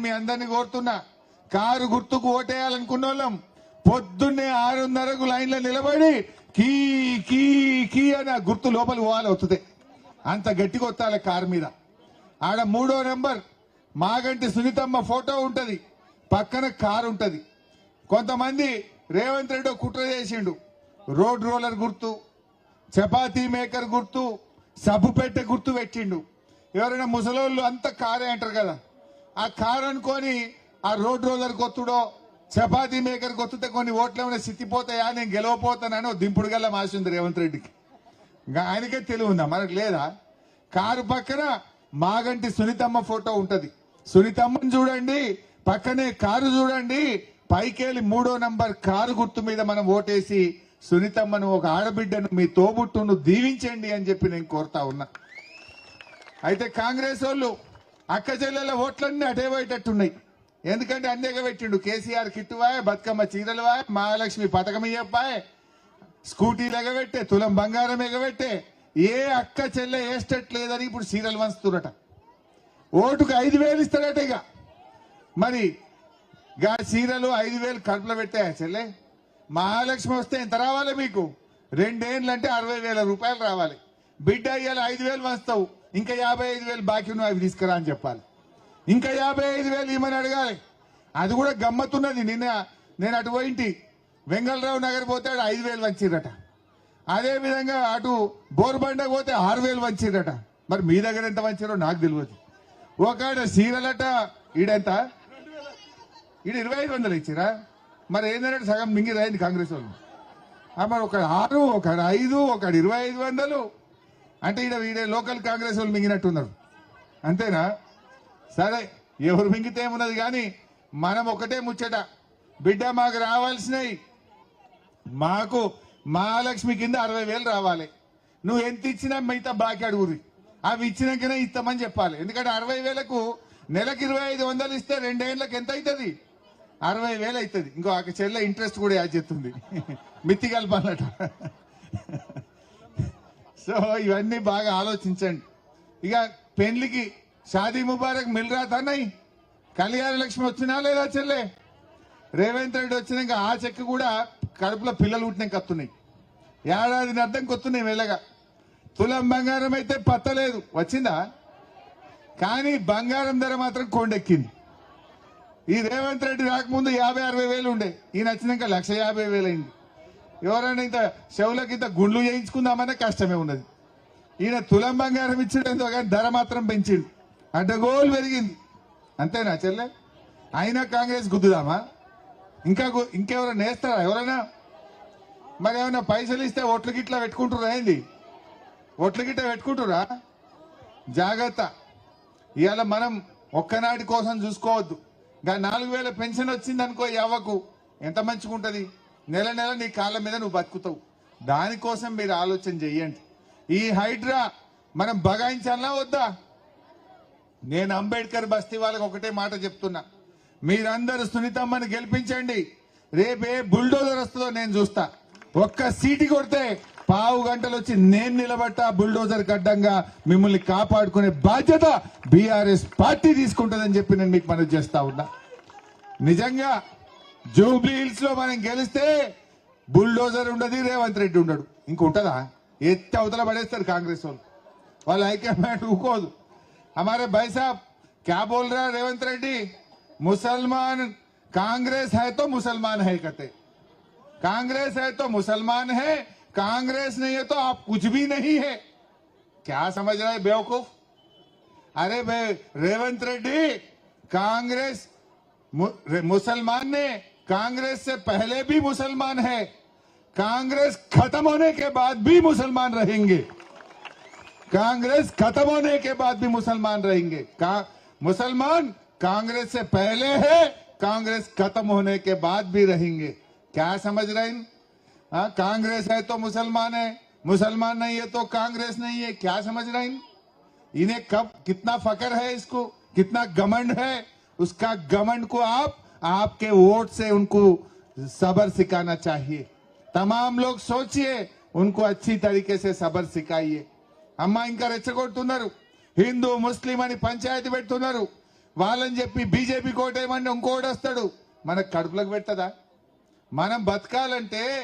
మీ అందరినీ కోరుతున్నా, కారు గుర్తుకు ఓటేయాలనుకున్న వాళ్ళం పొద్దున్నే 6:30కు లైన్లో నిలబడి కీ కీ కీ అని ఆ గుర్తు లోపలి పోవాలి అవుతుంది. అంత గట్టిగా వస్తాలి కారు మీద. ఆడ 3వ నెంబర్ మాగంటి సునీతమ్మ ఫోటో ఉంటది, పక్కన కారు ఉంటది. కొంతమంది రేవంత్ రెడ్డి కుట్ర చేసిండు. రోడ్ రోలర్ గుర్తు, చపాతీ మేకర్ గుర్తు, సబ్బు పెట్టె గుర్తు పెట్టిండు. ఎవరైనా ముసలోళ్ళు అంతా కారే అంటారు కదా, ఆ కారు అనుకొని ఆ రోడ్ రోలర్ గొత్తుడో చపాతీ మేకర్ గొత్తుతే కొన్ని ఓట్లు ఏమైనా సిత్తిపోతాయా, నేను గెలవపోతానని దింపుడు గల్లా మాసింది రేవంత్ రెడ్డికి. ఇంకా ఆయనకే తెలివి ఉందా, మనకు లేదా? కారు పక్కన మాగంటి సునీతమ్మ ఫోటో ఉంటది. సునీతమ్మని చూడండి, పక్కనే కారు చూడండి, పైకేలి 3వ నంబర్ కారు గుర్తు మీద మనం ఓటేసి సునీతమ్మను, ఒక ఆడబిడ్డను, మీ తోబుట్టును దీవించండి అని చెప్పి నేను కోరుతా ఉన్నా. అయితే కాంగ్రెస్ వాళ్ళు అక్క చెల్లెల ఓట్లన్నీ అటే పోయేటట్టున్నాయి. ఎందుకంటే అన్నేగా పెట్టిండు. కేసీఆర్ కిట్టువాయ్, బతుకమ్మ చీరలువాయ్, మహాలక్ష్మి పథకం ఇయ్యప్పాయ్, స్కూటీలు ఎగబెట్టే, తులం బంగారం ఎగబెట్టే, ఏ అక్క చెల్లె ఏ స్టెట్ లేదని ఇప్పుడు సీరియల్ వంచుతున్నట. ఓటుకు 5,000 ఇస్తాడట. ఇక మరి గా సీరలు 5,000 కడుపులో పెట్టాయా చెల్లె? మహాలక్ష్మి వస్తే ఎంత రావాలి మీకు? 2 ఏళ్ళు అంటే 60,000 రూపాయలు రావాలి. బిడ్డ అయ్యాలి 5,000 వంచుతావు, ఇంకా 55,000 బాకీ నువ్వు అవి తీసుకురా అని చెప్పాలి. ఇంకా 55,000 ఇవ్వమని అడగాలి. అది కూడా గమ్మత్తున్నది. నిన్న నేను అటు పోయింటి, వెంగళరావు నగర్ పోతే 5,000 వంచిరట. అదే విధంగా అటు బోర్బండ పోతే 6,000 వంచిరట. మరి మీ దగ్గర ఎంత వంచారో నాకు తెలియదు. ఒకడ సీరలట ఈడెంత, ఈడు 2,500 ఇచ్చిరా. మరి ఏంటంటే సగం మింగిరైంది కాంగ్రెస్ వాళ్ళు. మరి ఒకడు 6, ఒకడు 5, ఒకడు 2,500 అంటే ఈడ లోకల్ కాంగ్రెస్ వాళ్ళు మింగినట్టున్నారు. అంతేనా? సరే, ఎవరు మింగితే ఏమున్నది కానీ మనం ఒకటే ముచ్చట, బిడ్డ మాకు రావాల్సినవి, మాకు మహాలక్ష్మి కింద 60,000 రావాలి. నువ్వు ఎంత ఇచ్చినా మిగతా బాకీ అడుగురి, అవి ఇచ్చినాకనే ఇస్తామని చెప్పాలి. ఎందుకంటే 60,000కు నెలకు 2,500 ఇస్తే 2 ఏళ్ళకి ఎంత అవుతుంది? 60,000 అవుతుంది. ఇంకో ఆ చెల్లె ఇంట్రెస్ట్ కూడా యాడ్ చేస్తుంది, మిత్తి కలపాలట. సో ఇవన్నీ బాగా ఆలోచించండి. ఇక పెళ్లికి షాదీ ముబారక్ మిల్ రాతాన్నాయి, కళ్యాణ లక్ష్మి వచ్చినా లేదా చెల్లె? రేవంత్ రెడ్డి వచ్చినాక ఆ చెక్ కూడా కడుపులో పిల్లలు పుట్టినాక వస్తున్నాయి. ఏడాది అర్థం కొత్తున్నాయి మెల్లగా. తులం బంగారం అయితే పత్తలేదు, వచ్చిందా? కానీ బంగారం ధర మాత్రం కొండెక్కింది. ఈ రేవంత్ రెడ్డి రాకముందు 50,000-60,000 ఉండే, ఈయన వచ్చినాక 1,50,000 అయింది. ఎవరైనా ఇంత చెవులకి ఇంత గుండ్లు చేయించుకుందామనే కష్టమే ఉన్నది. ఈయన తులం బంగారం ఇచ్చిండో కానీ ధర మాత్రం పెంచిండు, అడ్డగోలు పెరిగింది. అంతేనా చెల్లె? అయినా కాంగ్రెస్ గుద్దుదామా? ఇంకెవరైనా నేస్తారా ఎవరైనా? మరి ఏమైనా పైసలు ఇస్తే ఓట్ల గిట్లా పెట్టుకుంటురా? ఏంది ఓట్ల గిట్లా పెట్టుకుంటురా? జాగ్రత్త. ఇవాళ మనం ఒక్కనాటి కోసం చూసుకోవద్దు. ఇంకా 4,000 పెన్షన్ వచ్చింది అనుకో, అవ్వకు ఎంత మంచిగా ఉంటుంది. నెల నెల నీ కాళ్ళ మీద నువ్వు బతుకుతావు. దానికోసం మీరు ఆలోచన చెయ్యండి. ఈ హైడ్రా మనం బగాయించాలా వద్దా? నేను అంబేద్కర్ బస్తీ వాళ్ళకి ఒకటే మాట చెప్తున్నా, మీరందరూ సునీతమ్మని గెలిపించండి. రేపే బుల్డోజర్ వస్తుందో నేను చూస్తా. ఒక్క సీటు కొడితే 15 గంటలు వచ్చి నేను నిలబట్టా బుల్డోజర్ గడ్డంగా మిమ్మల్ని కాపాడుకునే బాధ్యత బీఆర్ఎస్ పార్టీ తీసుకుంటుందని చెప్పి నేను మీకు మనవి చేస్తా ఉన్నా. నిజంగా జూబ్లీ హిల్స్ లో మనం గెలిస్తే బుల్డోజర్ ఉండదు, రేవంత్ రెడ్డి ఉండడు. ఇంకుంటదా? ఎత్తి అవతల పడేస్తారు కాంగ్రెస్ వాళ్ళు. వాళ్ళ హైకమాండ్ ఊకోదు. हमारे भाई साहब क्या बोल रहा है रेवंत रेड्डी? मुसलमान कांग्रेस है तो मुसलमान है कहते, कांग्रेस है तो मुसलमान है, कांग्रेस नहीं है तो आप कुछ भी नहीं है। क्या समझ रहा है बेवकूफ? अरे रेवंत रेड्डी, कांग्रेस मुसलमान ने कांग्रेस से पहले भी मुसलमान है, कांग्रेस खत्म होने के बाद भी मुसलमान रहेंगे, कांग्रेस खत्म होने के बाद भी मुसलमान रहेंगे। मुसलमान कांग्रेस से पहले है, कांग्रेस खत्म होने के बाद भी रहेंगे। क्या समझ रहे हैं? कांग्रेस है तो मुसलमान है, मुसलमान नहीं है तो कांग्रेस नहीं है। क्या समझ रहे हैं? इन्हें कब कितना फकर है, इसको कितना घमंड है, उसका घमंड को आपके वोट से उनको सब्र सिखाना चाहिए। तमाम लोग सोचिए, उनको अच्छी तरीके से सब्र सिखाइए. అమ్మ ఇంకా రెచ్చగొడుతున్నారు, హిందూ ముస్లిం అని పంచాయతీ పెడుతున్నారు. వాళ్ళని చెప్పి బీజేపీ కోటేయమని ఇంకోటి వస్తాడు. మనకు కడుపులకు పెట్టదా? మనం బతకాలంటే